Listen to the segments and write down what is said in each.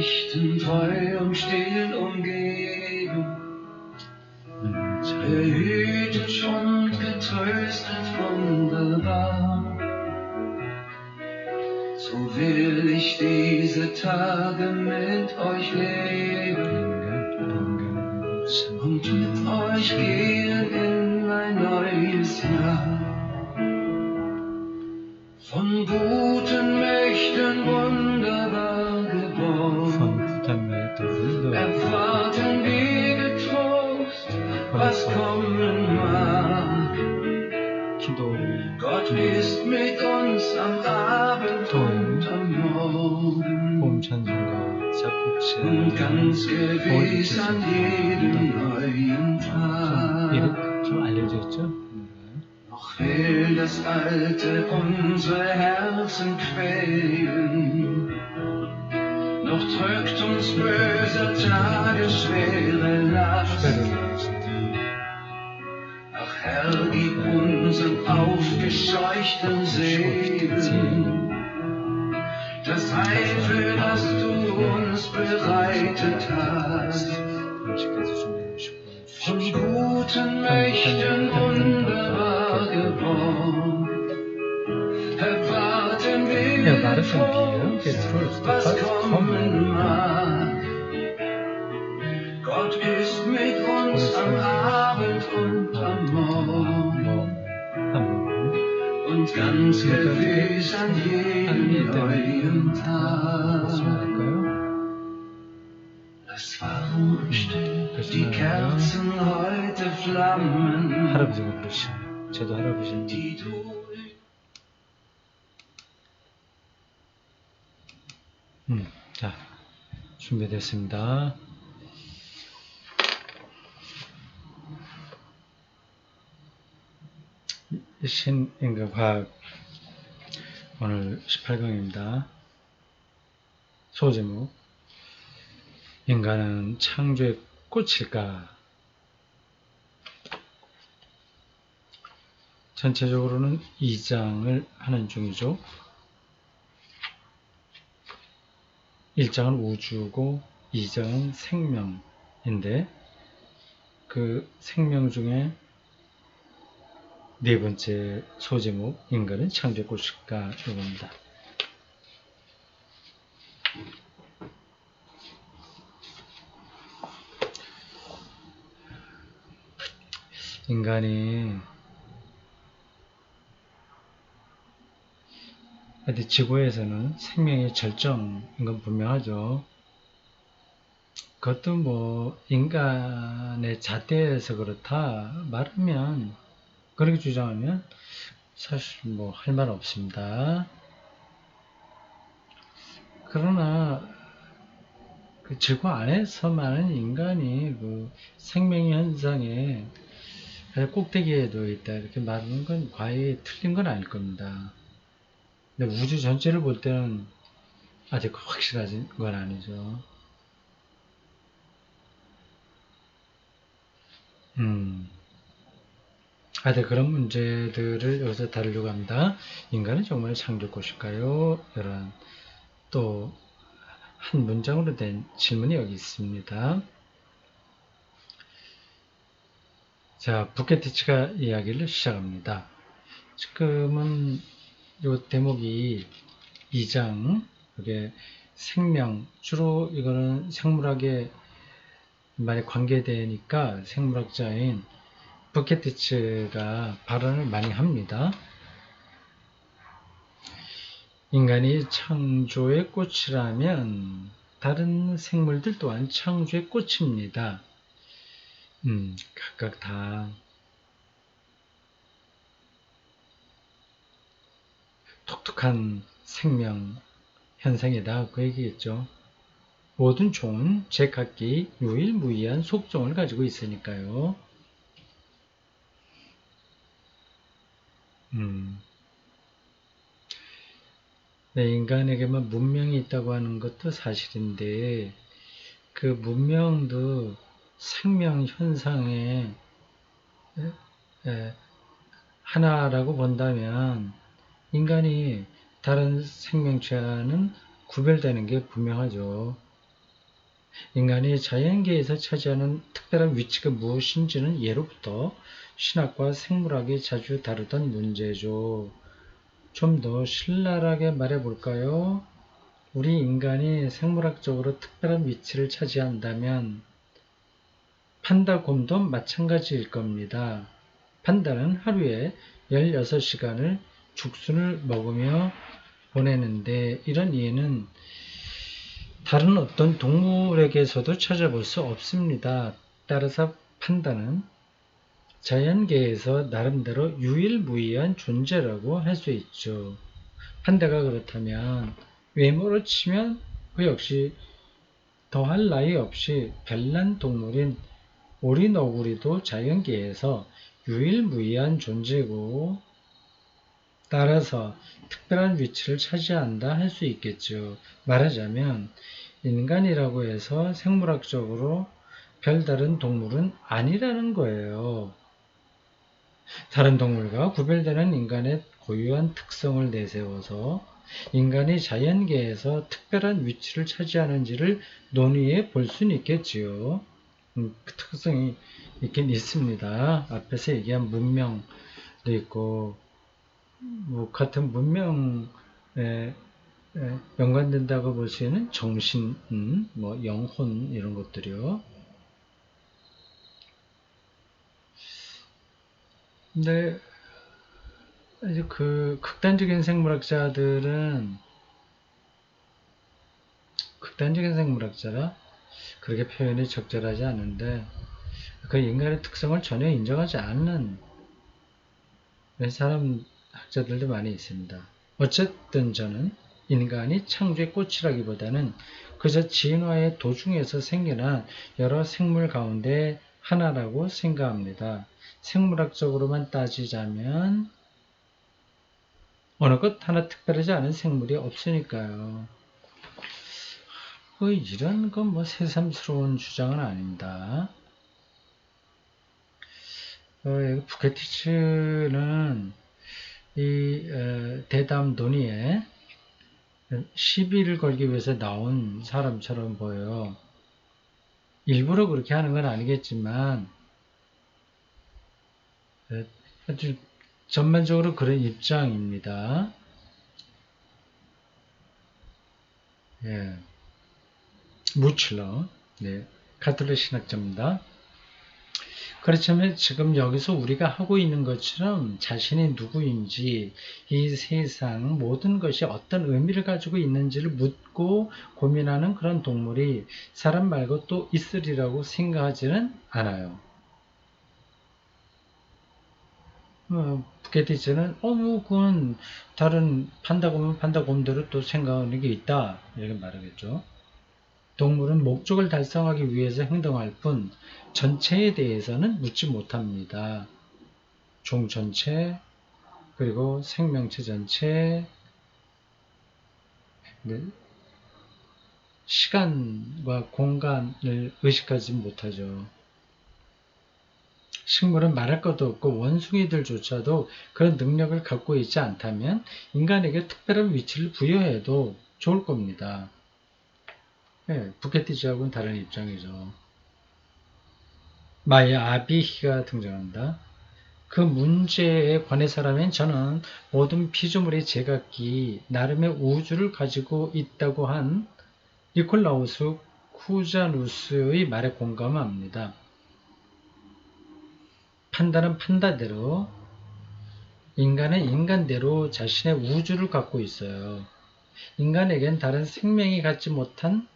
Nächten treu und still umgeben, behütet und getröstet wunderbar. So will ich diese Tage mit euch leben und mit euch gehen in ein neues Jahr. Von guten Mächten wunderbar geboren, erwarten wir getrost, was kommen mag. Gott ist mit uns am Abend und am Morgen und ganz gewiss an jedem neuen Tag. Noch will das Alte unsere Herzen quälen, noch drückt uns böser Tagesschwere Last. Ach Herr, gib unseren aufgescheuchten Seelen das Heil, für das du uns bereitet hast. Von guten Mächten wunderbar geboren, erwarten wir Trost, was kommen mag. Gott ist mit uns am Abend und am Morgen und ganz gewiss an jedem neuen Tag. Lass warm und still die Kerzen heute flammen, die du 자, 준비됐습니다. 신인간과학 오늘 18강입니다. 소제목 인간은 창조의 꽃일까? 전체적으로는 2장을 하는 중이죠. 1장은 우주고 2장은 생명인데 그 생명 중에 네 번째 소제목 인간은 창조의 꽃일까 이겁니다. 인간이 지구에서는 생명의 절정인 건 분명하죠. 그것도 뭐 인간의 잣대에서 그렇다 말하면 그렇게 주장하면 사실 뭐 할 말 없습니다. 그러나 그 지구 안에서만 인간이 그 생명의 현상에 꼭대기에 놓여 있다 이렇게 말하는 건 과히 틀린 건 아닐 겁니다. 근데 우주 전체를 볼 때는 아직 확실한 건 아니죠. 그런 문제들을 여기서 다루려고 합니다. 인간은 정말 창조의 꽃일까요? 이런 또 한 문장으로 된 질문이 여기 있습니다. 자, 부케티치가 이야기를 시작합니다. 지금은 이 대목이 2장, 이게 생명, 주로 이거는 생물학에 많이 관계되니까 생물학자인 부케티치가 발언을 많이 합니다. 인간이 창조의 꽃이라면 다른 생물들 또한 창조의 꽃입니다. 각각 다 독특한 생명 현상이다 그 얘기겠죠. 모든 종은 제각기 유일무이한 속성을 가지고 있으니까요. 네, 인간에게만 문명이 있다고 하는 것도 사실인데 그 문명도 생명 현상의 하나라고 본다면 인간이 다른 생명체와는 구별되는 게 분명하죠. 인간이 자연계에서 차지하는 특별한 위치가 무엇인지는 예로부터 신학과 생물학이 자주 다루던 문제죠. 좀 더 신랄하게 말해볼까요? 우리 인간이 생물학적으로 특별한 위치를 차지한다면 판다곰도 마찬가지일 겁니다. 판다는 하루에 16시간을 죽순을 먹으며 보내는데 이런 이해는 다른 어떤 동물에게서도 찾아볼 수 없습니다. 따라서 판다는 자연계에서 나름대로 유일무이한 존재라고 할 수 있죠. 판다가 그렇다면 외모로 치면 그 역시 더할 나위 없이 별난 동물인 오리너구리도 자연계에서 유일무이한 존재고 따라서 특별한 위치를 차지한다 할 수 있겠죠. 말하자면 인간이라고 해서 생물학적으로 별다른 동물은 아니라는 거예요. 다른 동물과 구별되는 인간의 고유한 특성을 내세워서 인간이 자연계에서 특별한 위치를 차지하는지를 논의해 볼 수는 있겠지요. 그 특성이 있긴 있습니다. 앞에서 얘기한 문명도 있고 뭐 같은 문명에 연관된다고 볼 수 있는 정신, 뭐 영혼 이런 것들이요. 근데 이제 그 극단적인 생물학자들은 극단적인 생물학자라 그렇게 표현이 적절하지 않은데 그 인간의 특성을 전혀 인정하지 않는 사람 학자들도 많이 있습니다. 어쨌든 저는 인간이 창조의 꽃이라기보다는 그저 진화의 도중에서 생겨난 여러 생물 가운데 하나라고 생각합니다. 생물학적으로만 따지자면 어느 것 하나 특별하지 않은 생물이 없으니까요. 이런 건 뭐 새삼스러운 주장은 아닙니다. 부케티츠는 이 대담 논의에 시비를 걸기 위해서 나온 사람처럼 보여요. 일부러 그렇게 하는 건 아니겠지만 아주 전반적으로 그런 입장입니다. 예. 무칠러, 네, 가톨릭 신학자입니다. 그렇다면 지금 여기서 우리가 하고 있는 것처럼 자신이 누구인지 이 세상 모든 것이 어떤 의미를 가지고 있는지를 묻고 고민하는 그런 동물이 사람 말고 또 있으리라고 생각하지는 않아요. 부케티츠는 그건 다른 판다곰은 판다곰대로 또 생각하는 게 있다 이렇게 말하겠죠. 동물은 목적을 달성하기 위해서 행동할 뿐 전체에 대해서는 묻지 못합니다. 종 전체, 그리고 생명체 전체, 시간과 공간을 의식하지 못하죠. 식물은 말할 것도 없고 원숭이들조차도 그런 능력을 갖고 있지 않다면 인간에게 특별한 위치를 부여해도 좋을 겁니다. 네, 부케티츠하고는 다른 입장이죠. 마야 아비히가 등장합니다. 그 문제에 관해서라면 저는 모든 피조물의 제각기 나름의 우주를 가지고 있다고 한 니콜라우스 쿠자누스의 말에 공감합니다. 판다는 판다대로, 인간은 인간대로 자신의 우주를 갖고 있어요. 인간에겐 다른 생명이 갖지 못한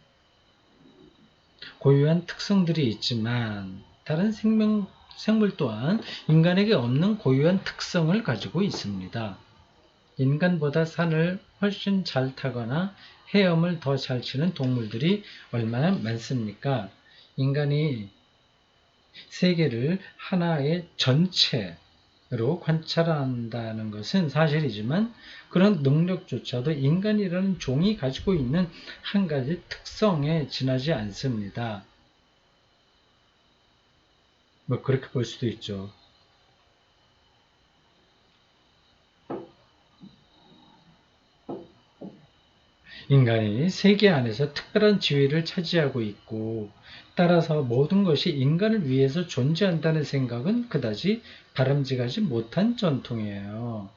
고유한 특성들이 있지만 다른 생물 또한 인간에게 없는 고유한 특성을 가지고 있습니다. 인간보다 산을 훨씬 잘 타거나 헤엄을 더 잘 치는 동물들이 얼마나 많습니까? 인간이 세계를 하나의 전체로 관찰한다는 것은 사실이지만 그런 능력조차도 인간이라는 종이 가지고 있는 한 가지 특성에 지나지 않습니다. 뭐 그렇게 볼 수도 있죠. 인간이 세계 안에서 특별한 지위를 차지하고 있고 따라서 모든 것이 인간을 위해서 존재한다는 생각은 그다지 바람직하지 못한 전통이에요.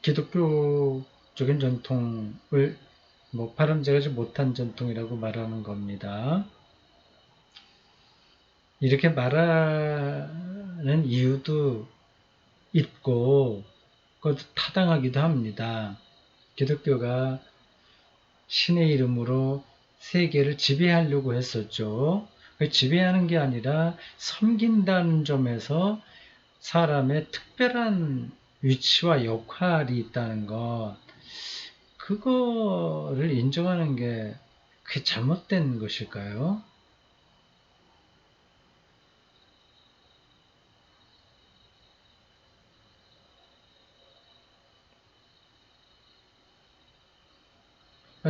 기독교적인 전통을 바람직하지 못한 전통이라고 말하는 겁니다. 이렇게 말하는 이유도 있고 그것도 타당하기도 합니다. 기독교가 신의 이름으로 세계를 지배하려고 했었죠. 지배하는 게 아니라 섬긴다는 점에서 사람의 특별한 위치와 역할이 있다는 것, 그거를 인정하는 게 그게 잘못된 것일까요?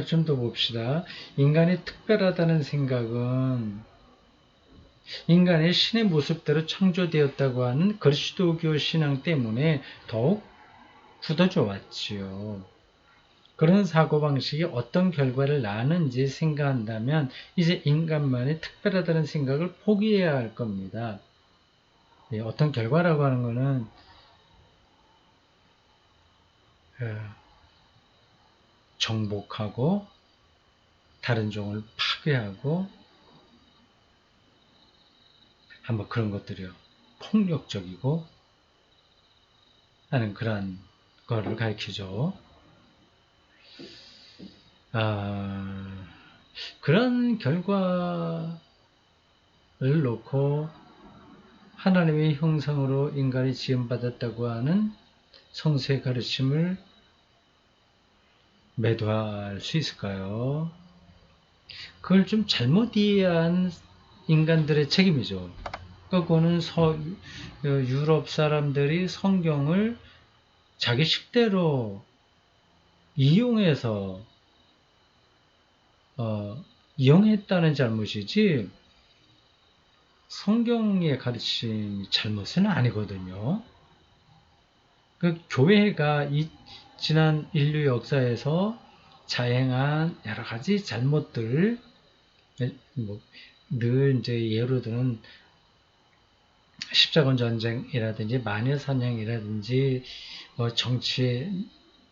좀 더 봅시다. 인간이 특별하다는 생각은 인간의 신의 모습대로 창조되었다고 하는 그리스도교 신앙 때문에 더욱 굳어져 왔지요. 그런 사고방식이 어떤 결과를 낳는지 생각한다면 이제 인간만이 특별하다는 생각을 포기해야 할 겁니다. 어떤 결과라고 하는 것은 정복하고 다른 종을 파괴하고 한번 그런 것들이요. 폭력적이고 하는 그런 거를 가리키죠. 그런 결과를 놓고 하나님의 형상으로 인간이 지음받았다고 하는 성서의 가르침을 매도할 수 있을까요? 그걸 좀 잘못 이해한 인간들의 책임이죠. 그거는 유럽 사람들이 성경을 자기 식대로 이용해서 이용했다는 잘못이지 성경의 가르침이 잘못은 아니거든요. 그 교회가 지난 인류 역사에서 자행한 여러 가지 잘못들, 늘 이제 예로 드는 십자군 전쟁이라든지 마녀 사냥이라든지 정치에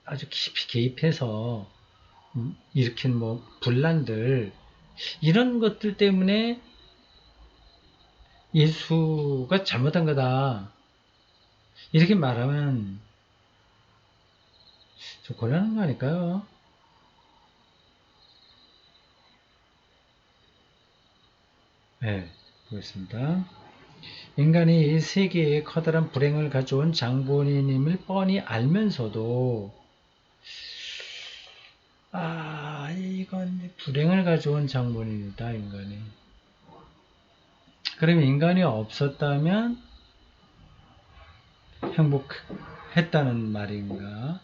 아주 깊이 개입해서 일으킨 분란들, 이런 것들 때문에 예수가 잘못한 거다 이렇게 말하면 좀 곤란한 거 아닐까요? 네, 보겠습니다. 인간이 이 세계에 커다란 불행을 가져온 장본인임을 뻔히 알면서도 이건 불행을 가져온 장본인이다, 인간이. 그럼 인간이 없었다면 행복했다는 말인가?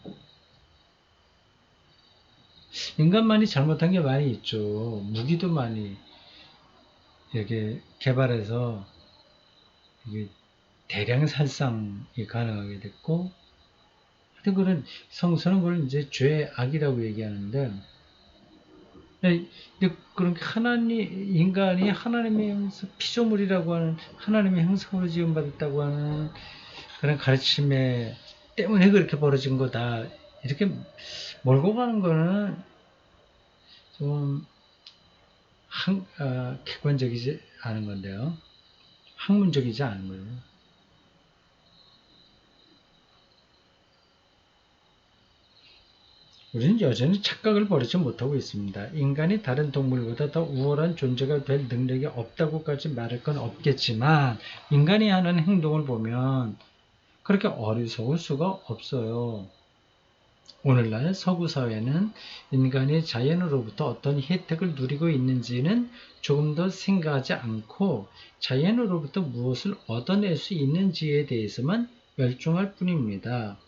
인간만이 잘못한 게 많이 있죠. 무기도 많이 이렇게 개발해서 이게 대량 살상이 가능하게 됐고, 하여튼 그런 성서는 그걸 이제 죄악이라고 얘기하는데, 그런 인간이 하나님의 피조물이라고 하는 하나님의 형상으로 지음받았다고 하는 그런 가르침에 때문에 그렇게 벌어진 거다. 이렇게 몰고 가는 거는 좀 객관적이지 않은 건데요. 학문적이지 않은 거예요. 우리는 여전히 착각을 버리지 못하고 있습니다. 인간이 다른 동물보다 더 우월한 존재가 될 능력이 없다고까지 말할 건 없겠지만 인간이 하는 행동을 보면 그렇게 어리석을 수가 없어요. 오늘날 서구 사회는 인간이 자연으로부터 어떤 혜택을 누리고 있는지는 조금 더 생각하지 않고 자연으로부터 무엇을 얻어낼 수 있는지에 대해서만 열중할 뿐입니다.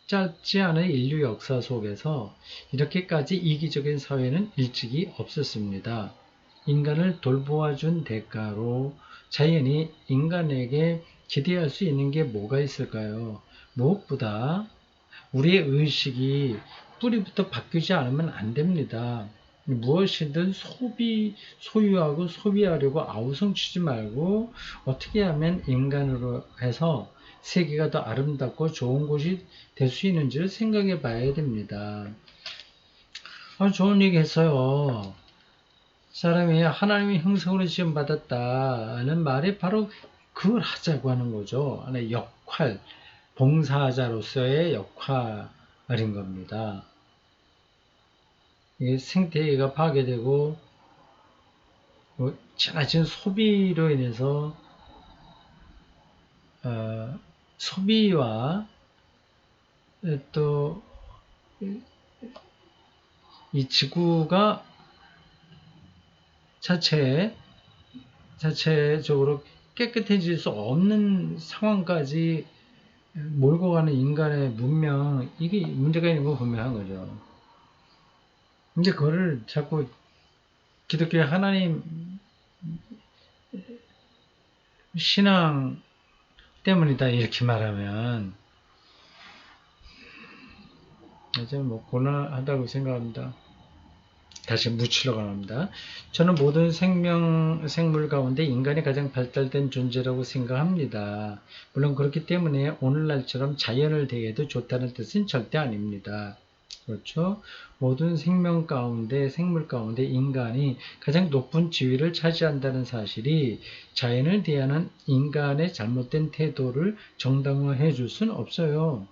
짧지 않은 인류 역사 속에서 이렇게까지 이기적인 사회는 일찍이 없었습니다. 인간을 돌보아준 대가로 자연이 인간에게 기대할 수 있는 게 뭐가 있을까요? 무엇보다 우리의 의식이 뿌리부터 바뀌지 않으면 안 됩니다. 무엇이든 소유하고 소비하려고 아우성치지 말고 어떻게 하면 인간으로 해서 세계가 더 아름답고 좋은 곳이 될 수 있는지를 생각해 봐야 됩니다. 좋은 얘기 했어요. 사람이 하나님의 형상으로 지음받았다는 말이 바로 그걸 하자고 하는 거죠. 하나의 역할, 봉사자로서의 역할인 겁니다. 이게 생태계가 파괴되고 지나친 소비로 인해서 소비와 또 이 지구가 자체적으로 깨끗해질 수 없는 상황까지 몰고 가는 인간의 문명, 이게 문제가 있는 거 분명한 거죠. 근데 그거를 자꾸 기독교의 하나님 신앙 때문이다 이렇게 말하면 이제 뭐 곤란하다고 생각합니다. 다시 묻히려고 합니다. 저는 모든 생물 가운데 인간이 가장 발달된 존재라고 생각합니다. 물론 그렇기 때문에 오늘날처럼 자연을 대해도 좋다는 뜻은 절대 아닙니다. 그렇죠? 모든 생물 가운데 인간이 가장 높은 지위를 차지한다는 사실이 자연을 대하는 인간의 잘못된 태도를 정당화해 줄 수는 없어요.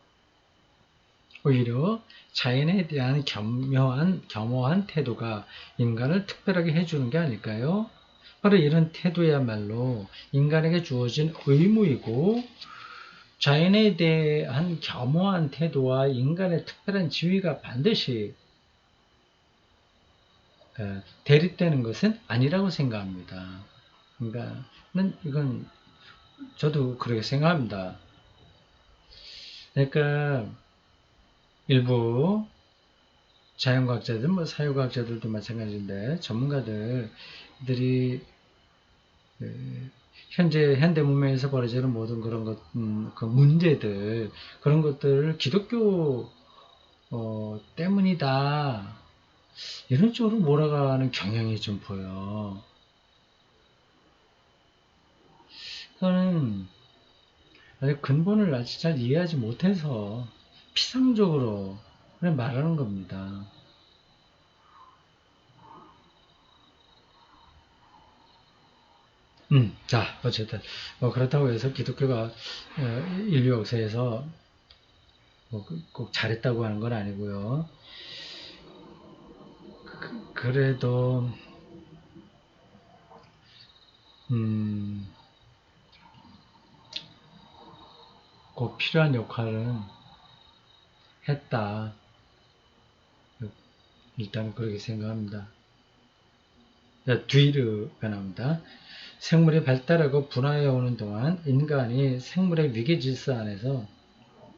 오히려 자연에 대한 겸허한 태도가 인간을 특별하게 해주는 게 아닐까요? 바로 이런 태도야말로 인간에게 주어진 의무이고, 자연에 대한 겸허한 태도와 인간의 특별한 지위가 반드시 대립되는 것은 아니라고 생각합니다. 그러니까 이건 저도 그렇게 생각합니다. 그러니까 일부 자연과학자들, 사회과학자들도 마찬가지인데 전문가들이 현대 문명에서 벌어지는 모든 그런 그 문제들, 그런 것들을 기독교 때문이다 이런 쪽으로 몰아가는 경향이 좀 보여. 그거는 아직 근본을 아직 잘 이해하지 못해서 피상적으로 그냥 말하는 겁니다. 자, 어쨌든 그렇다고 해서 기독교가 인류 역사에서 꼭 잘했다고 하는 건 아니고요. 그래도 꼭 필요한 역할은 했다. 일단 그렇게 생각합니다. 뒤르가 나옵니다. 생물이 발달하고 분화해 오는 동안 인간이 생물의 위계 질서 안에서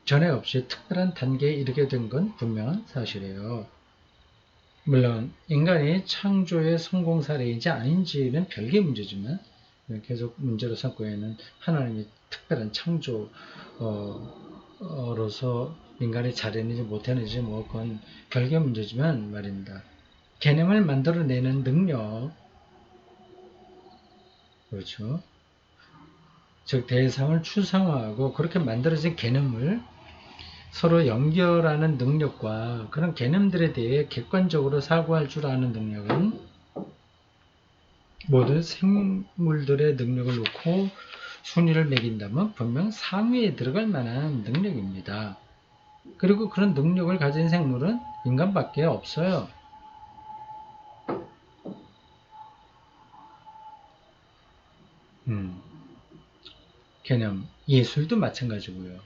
전에 없이 특별한 단계에 이르게 된 건 분명한 사실이에요. 물론 인간이 창조의 성공 사례인지 아닌지는 별개의 문제지만 계속 문제로 삼고 있는 하나님의 특별한 창조로서 인간이 잘했는지 못했는지 그건 별개의 문제지만 말입니다. 개념을 만들어내는 능력, 그렇죠. 즉 대상을 추상화하고 그렇게 만들어진 개념을 서로 연결하는 능력과 그런 개념들에 대해 객관적으로 사고할 줄 아는 능력은 모든 생물들의 능력을 놓고 순위를 매긴다면 분명 상위에 들어갈 만한 능력입니다. 그리고 그런 능력을 가진 생물은 인간밖에 없어요. 개념, 예술도 마찬가지고요.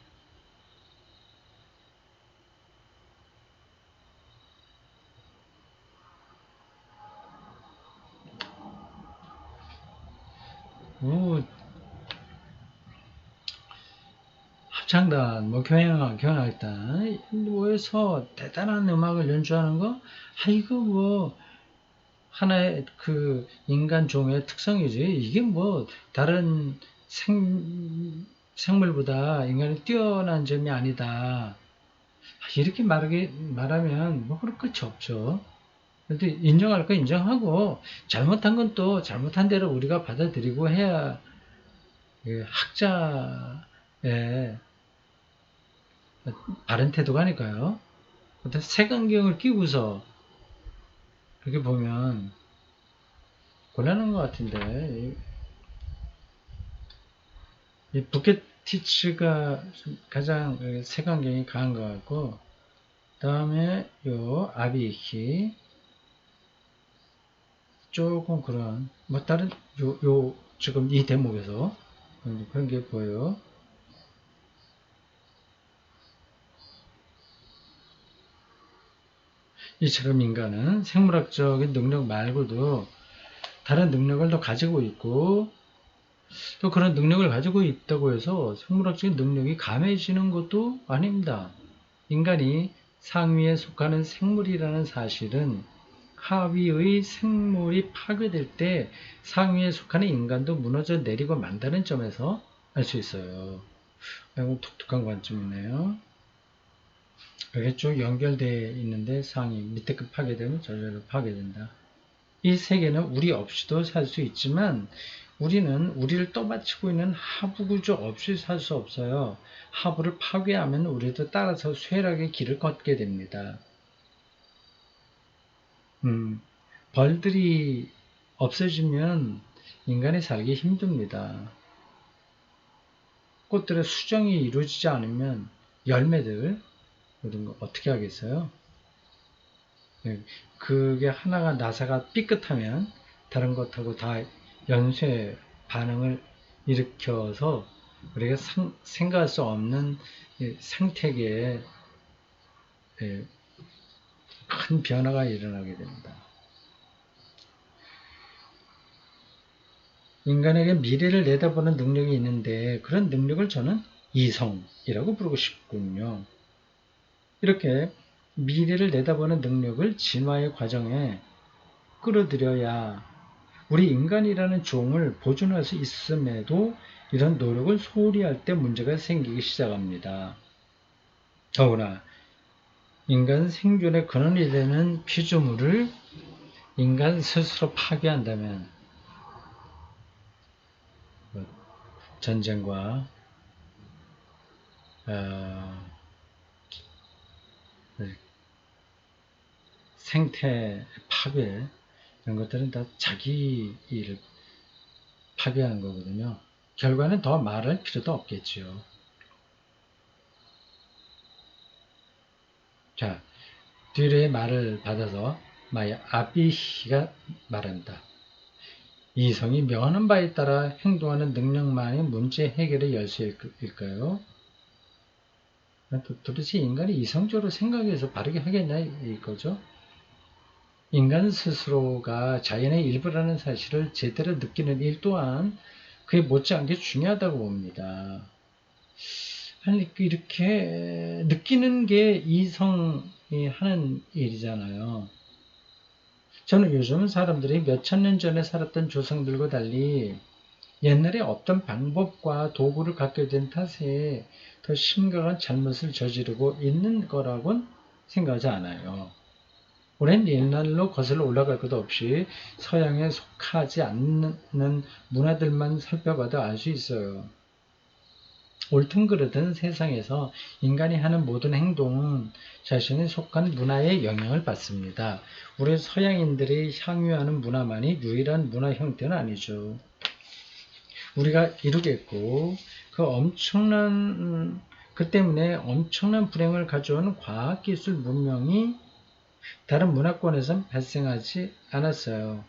합창단, 경악단, 모여서 대단한 음악을 연주하는 거, 이거 하나의 인간 종의 특성이지. 이게 다른 생물보다 인간이 뛰어난 점이 아니다. 이렇게 말하면 뭐 그럴 끝이 없죠. 근데 인정할 거 인정하고 잘못한 건 또 잘못한 대로 우리가 받아들이고 해야 학자의 바른 태도가 아닐까요? 근데 색안경을 끼고서 그렇게 보면 곤란한 것 같은데 이 부켓티츠가 가장 색안경이 강한 것 같고 그 다음에 요 아비키 조금 그런 뭐 다른 요 지금 이 대목에서 그런 게 보여요. 이처럼 인간은 생물학적인 능력 말고도 다른 능력을 더 가지고 있고 또 그런 능력을 가지고 있다고 해서 생물학적인 능력이 감해지는 것도 아닙니다. 인간이 상위에 속하는 생물이라는 사실은 하위의 생물이 파괴될 때 상위에 속하는 인간도 무너져 내리고 만다는 점에서 알 수 있어요. 매우 독특한 관점이네요. 이게 쭉 연결되어 있는데 상위, 밑에 급 파괴되면 저절로 파괴된다. 이 세계는 우리 없이도 살 수 있지만 우리는 우리를 떠받치고 있는 하부 구조 없이 살 수 없어요. 하부를 파괴하면 우리도 따라서 쇠락의 길을 걷게 됩니다. 벌들이 없어지면 인간이 살기 힘듭니다. 꽃들의 수정이 이루어지지 않으면 열매들 이런 거 어떻게 하겠어요? 그게 하나가 나사가 삐끗하면 다른 것하고 다 연쇄 반응을 일으켜서 우리가 생각할 수 없는 생태계에 큰 변화가 일어나게 됩니다. 인간에게 미래를 내다보는 능력이 있는데 그런 능력을 저는 이성이라고 부르고 싶군요. 이렇게 미래를 내다보는 능력을 진화의 과정에 끌어들여야 우리 인간이라는 종을 보존할 수 있음에도 이런 노력을 소홀히 할 때 문제가 생기기 시작합니다. 더구나 인간 생존의 근원이 되는 피조물을 인간 스스로 파괴한다면 전쟁과 생태 파괴 이런 것들은 다 자기 일을 파괴하는 거거든요. 결과는 더 말할 필요도 없겠지요. 자, 뒤의 말을 받아서 마야 아비히가 말한다. 이성이 명하는 바에 따라 행동하는 능력만이 문제 해결의 열쇠일까요? 도대체 인간이 이성적으로 생각해서 바르게 하겠냐 이거죠. 인간 스스로가 자연의 일부라는 사실을 제대로 느끼는 일 또한 그게 못지않게 중요하다고 봅니다. 아니 이렇게 느끼는 게 이성이 하는 일이잖아요. 저는 요즘 사람들이 몇천 년 전에 살았던 조상들과 달리 옛날에 없던 방법과 도구를 갖게 된 탓에 더 심각한 잘못을 저지르고 있는 거라고는 생각하지 않아요. 우리는 옛날로 거슬러 올라갈 것도 없이 서양에 속하지 않는 문화들만 살펴봐도 알 수 있어요. 옳든 그르든 세상에서 인간이 하는 모든 행동은 자신이 속한 문화에 영향을 받습니다. 우리 서양인들이 향유하는 문화만이 유일한 문화 형태는 아니죠. 우리가 이루겠고 그 때문에 엄청난 불행을 가져오는 과학기술 문명이 다른 문화권에선 발생하지 않았어요.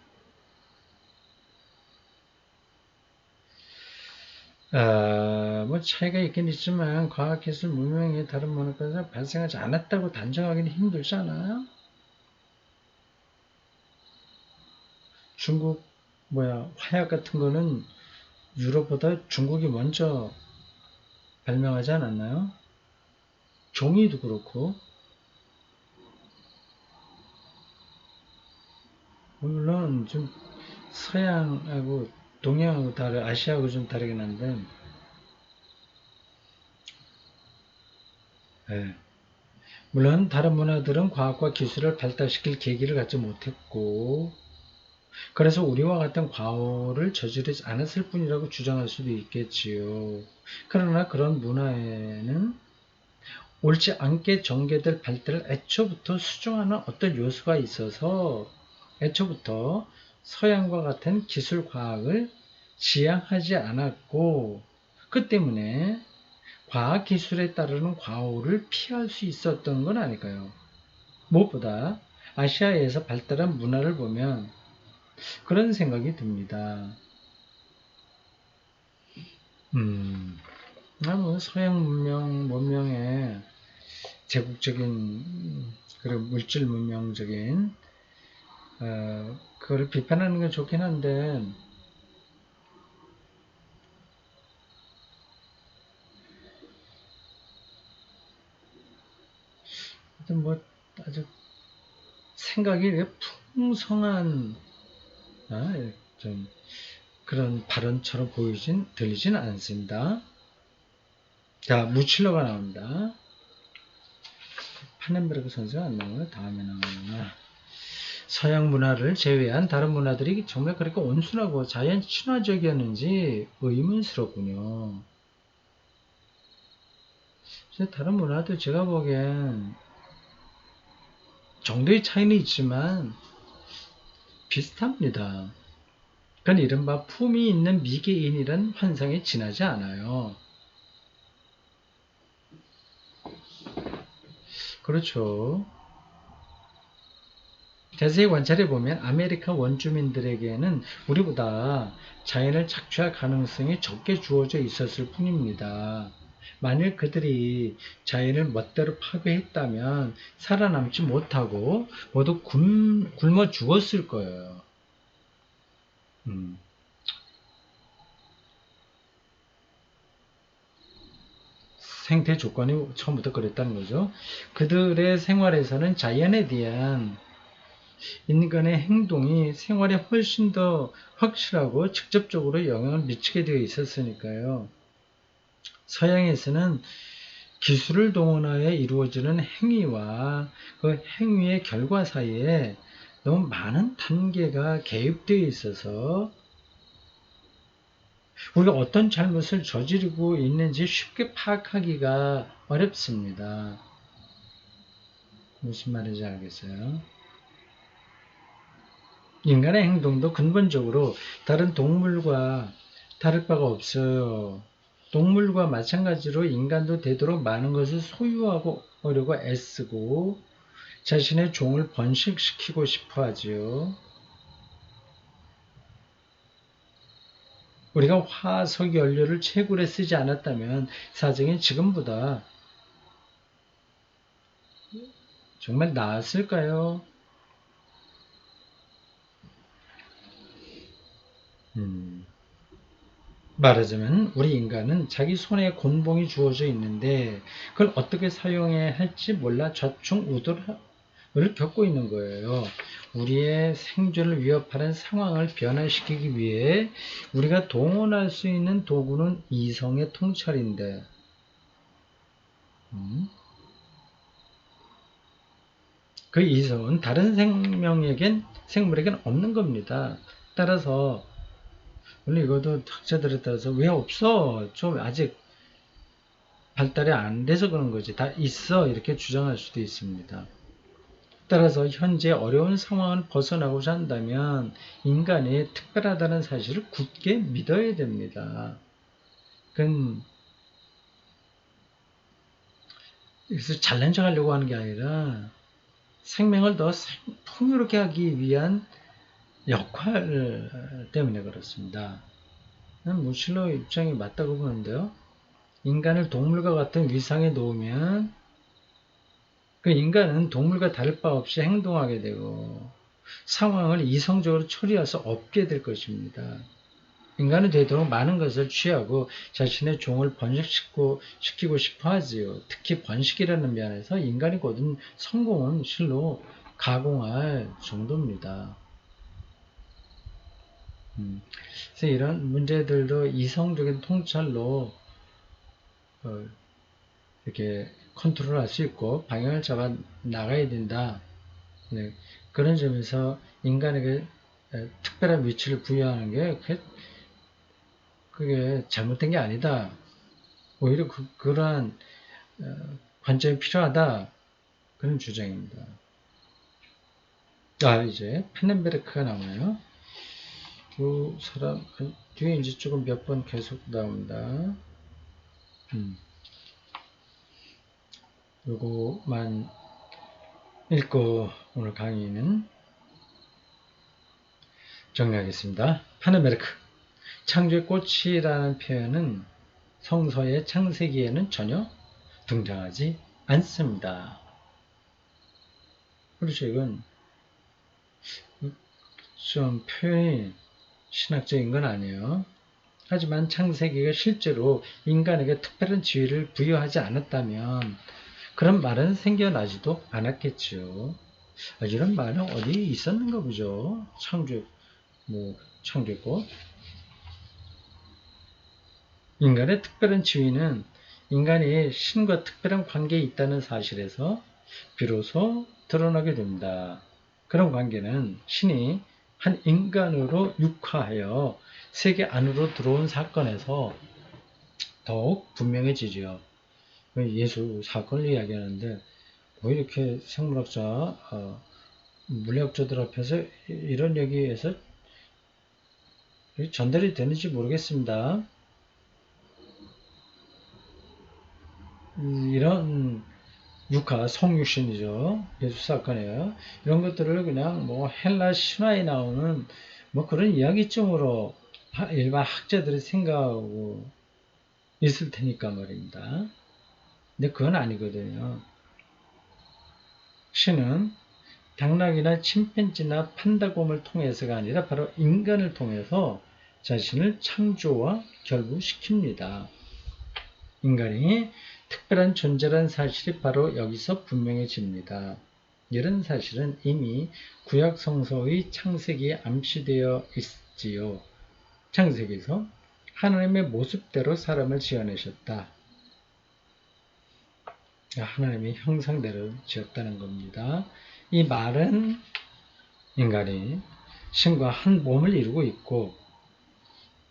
뭐 차이가 있긴 있지만 과학기술 문명이 다른 문화권에서 발생하지 않았다고 단정하기는 힘들지 않아요? 중국 화약 같은 거는 유럽보다 중국이 먼저 발명하지 않았나요? 종이도 그렇고 물론 좀 서양하고 동양하고 아시아하고 좀 다르긴 한데 예. 물론 다른 문화들은 과학과 기술을 발달시킬 계기를 갖지 못했고 그래서 우리와 같은 과오를 저지르지 않았을 뿐이라고 주장할 수도 있겠지요. 그러나 그런 문화에는 옳지 않게 전개될 발달을 애초부터 수정하는 어떤 요소가 있어서 애초부터 서양과 같은 기술 과학을 지향하지 않았고 그 때문에 과학 기술에 따르는 과오를 피할 수 있었던 건 아닐까요? 무엇보다 아시아에서 발달한 문화를 보면 그런 생각이 듭니다. 뭐 서양 문명의 제국적인 그리고 물질 문명적인 그걸 비판하는 건 좋긴 한데 하여튼 뭐 아주 생각이 풍성한 좀 그런 발언처럼 들리진 않습니다. 자, 무칠러가 나옵니다. 파넨베르그 선수가 안 나오나? 다음에 나오나? 서양 문화를 제외한 다른 문화들이 정말 그렇게 온순하고 자연 친화적이었는지 의문스럽군요. 다른 문화들 제가 보기엔 정도의 차이는 있지만 비슷합니다. 그건 이른바 품이 있는 미개인이란 환상에 지나지 않아요. 그렇죠. 자세히 관찰해보면 아메리카 원주민들에게는 우리보다 자연을 착취할 가능성이 적게 주어져 있었을 뿐입니다. 만일 그들이 자연을 멋대로 파괴했다면 살아남지 못하고 모두 굶어 죽었을 거예요. 생태 조건이 처음부터 그랬다는 거죠. 그들의 생활에서는 자연에 대한 인간의 행동이 생활에 훨씬 더 확실하고 직접적으로 영향을 미치게 되어 있었으니까요. 서양에서는 기술을 동원하여 이루어지는 행위와 그 행위의 결과 사이에 너무 많은 단계가 개입되어 있어서 우리가 어떤 잘못을 저지르고 있는지 쉽게 파악하기가 어렵습니다. 무슨 말인지 알겠어요? 인간의 행동도 근본적으로 다른 동물과 다를 바가 없어요. 동물과 마찬가지로 인간도 되도록 많은 것을 소유하고 하려고 애쓰고 자신의 종을 번식시키고 싶어 하지요. 우리가 화석 연료를 채굴에 쓰지 않았다면 사정이 지금보다 정말 나았을까요? 말하자면 우리 인간은 자기 손에 곤봉이 주어져 있는데 그걸 어떻게 사용해야 할지 몰라 좌충우돌을 겪고 있는 거예요. 우리의 생존을 위협하는 상황을 변화시키기 위해 우리가 동원할 수 있는 도구는 이성의 통찰인데 그 이성은 다른 생물에겐 없는 겁니다. 따라서 물론 이것도 학자들에 따라서 왜 없어? 좀 아직 발달이 안 돼서 그런 거지. 다 있어. 이렇게 주장할 수도 있습니다. 따라서 현재 어려운 상황을 벗어나고자 한다면 인간이 특별하다는 사실을 굳게 믿어야 됩니다. 그건 그래서 잘난 척 하려고 하는 게 아니라 생명을 더 풍요롭게 하기 위한 역할 때문에 그렇습니다. 난 무실로 입장이 맞다고 보는데요. 인간을 동물과 같은 위상에 놓으면 그 인간은 동물과 다를 바 없이 행동하게 되고 상황을 이성적으로 처리할 수 없게 될 것입니다. 인간은 되도록 많은 것을 취하고 자신의 종을 번식시키고 싶어 하지요. 특히 번식이라는 면에서 인간이 거둔 성공은 실로 가공할 정도입니다. 그래서 이런 문제들도 이성적인 통찰로 이렇게 컨트롤할 수 있고 방향을 잡아 나가야 된다. 네, 그런 점에서 인간에게 특별한 위치를 부여하는 게 그게 잘못된 게 아니다. 오히려 그러한 관점이 필요하다. 그런 주장입니다. 이제 펜넨베르크가 나오나요? 그 사람 뒤에 이제 조금 몇 번 계속 나옵니다. 요거만 읽고 오늘 강의는 정리하겠습니다. 펜넨베르크 창조의 꽃이라는 표현은 성서의 창세기에는 전혀 등장하지 않습니다. 그렇죠. 이건 좀 표현이 신학적인 건 아니에요. 하지만 창세기가 실제로 인간에게 특별한 지위를 부여하지 않았다면 그런 말은 생겨나지도 않았겠죠. 이런 말은 어디 있었는가 보죠. 창조했고 인간의 특별한 지위는 인간이 신과 특별한 관계에 있다는 사실에서 비로소 드러나게 됩니다. 그런 관계는 신이 한 인간으로 육화하여 세계 안으로 들어온 사건에서 더욱 분명해지죠. 예수 사건을 이야기하는데 뭐 이렇게 생물학자, 물리학자들 앞에서 이런 얘기에서 전달이 되는지 모르겠습니다. 이런 성육신이죠. 예수 사건이에요. 이런 것들을 그냥 뭐 헬라 신화에 나오는 뭐 그런 이야기쯤으로 일반 학자들이 생각하고 있을 테니까 말입니다. 근데 그건 아니거든요. 신은 당나귀나 침팬지나 판다곰을 통해서가 아니라 바로 인간을 통해서 자신을 창조와 결부시킵니다. 인간이 특별한 존재라는 사실이 바로 여기서 분명해집니다. 이런 사실은 이미 구약 성서의 창세기에 암시되어 있지요. 창세기에서 하나님의 모습대로 사람을 지어내셨다. 하나님의 형상대로 지었다는 겁니다. 이 말은 인간이 신과 한 몸을 이루고 있고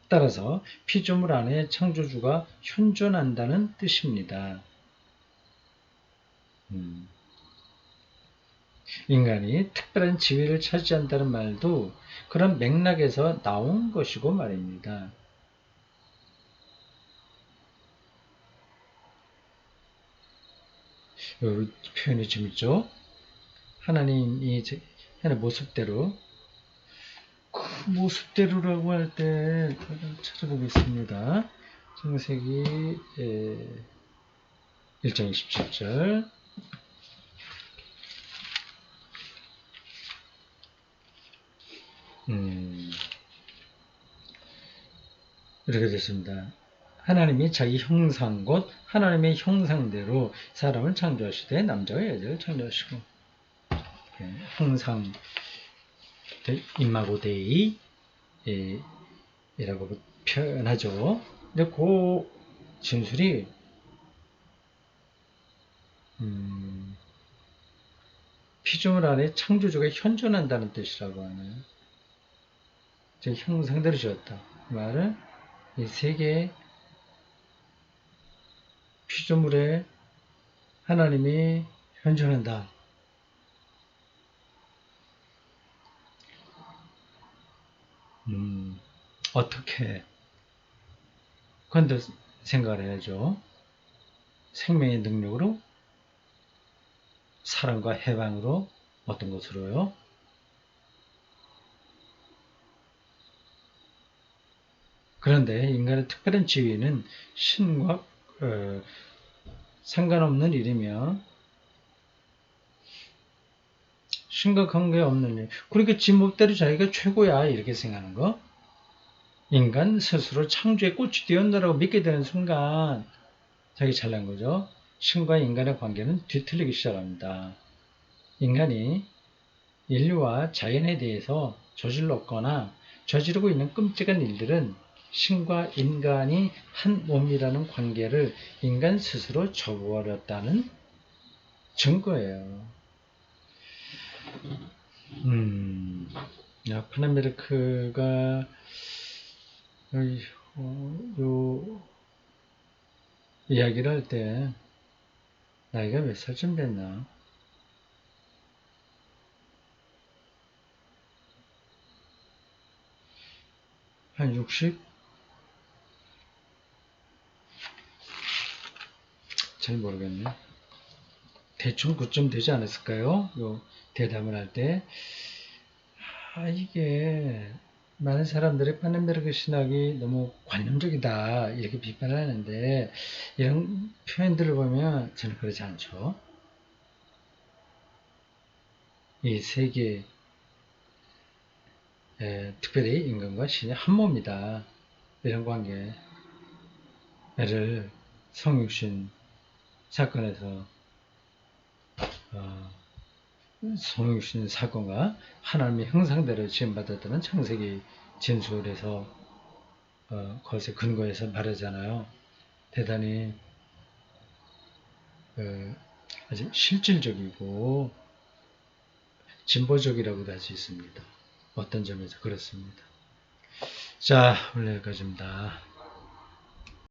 따라서 피조물 안에 창조주가 현존한다는 뜻입니다. 인간이 특별한 지위를 차지한다는 말도 그런 맥락에서 나온 것이고 말입니다. 표현이 재밌죠? 하나님이 하나님의 모습대로 그 모습대로라고 할 때 찾아보겠습니다. 창세기 1장 27절 이렇게 됐습니다. 하나님이 자기 형상 곧 하나님의 형상대로 사람을 창조하시되 남자와 여자를 창조하시고 형상 이마고 데이 이라고 표현하죠. 근데 그 진술이 피조물 안에 창조주가 현존한다는 뜻이라고 하네요. 제 형상대로 지었다. 그 말은 이 세계의 피조물에 하나님이 현존한다. 어떻게? 그런데 생각을 해야죠. 생명의 능력으로, 사랑과 해방으로, 어떤 것으로요? 그런데 인간의 특별한 지위는 신과 상관없는 일이며 신과 관계없는 일. 그러니까 지 멋대로 자기가 최고야 이렇게 생각하는 거. 인간 스스로 창조의 꽃이 되었다라고 믿게 되는 순간 자기 잘난 거죠. 신과 인간의 관계는 뒤틀리기 시작합니다. 인간이 인류와 자연에 대해서 저질렀거나 저지르고 있는 끔찍한 일들은 신과 인간이 한 몸이라는 관계를 인간 스스로 저버렸다는 증거예요. 파나메르크가 요 이야기를 할 때 나이가 몇 살쯤 됐나? 한 60? 잘 모르겠네. 대충 그쯤 되지 않았을까요? 요 대담을 할 때. 이게 많은 사람들이 파넨베르그 신학이 너무 관념적이다 이렇게 비판을 하는데 이런 표현들을 보면 저는 그렇지 않죠. 이 세계 특별히 인간과 신이 한 몸이다 이런 관계를 성육신 사건에서 성육신 사건과 하나님의 형상대로 지음받았다는 창세기 진술에서 그것에 근거해서 말하잖아요. 대단히 아주 실질적이고 진보적이라고도 할 수 있습니다. 어떤 점에서 그렇습니다. 자, 오늘 여기까지입니다.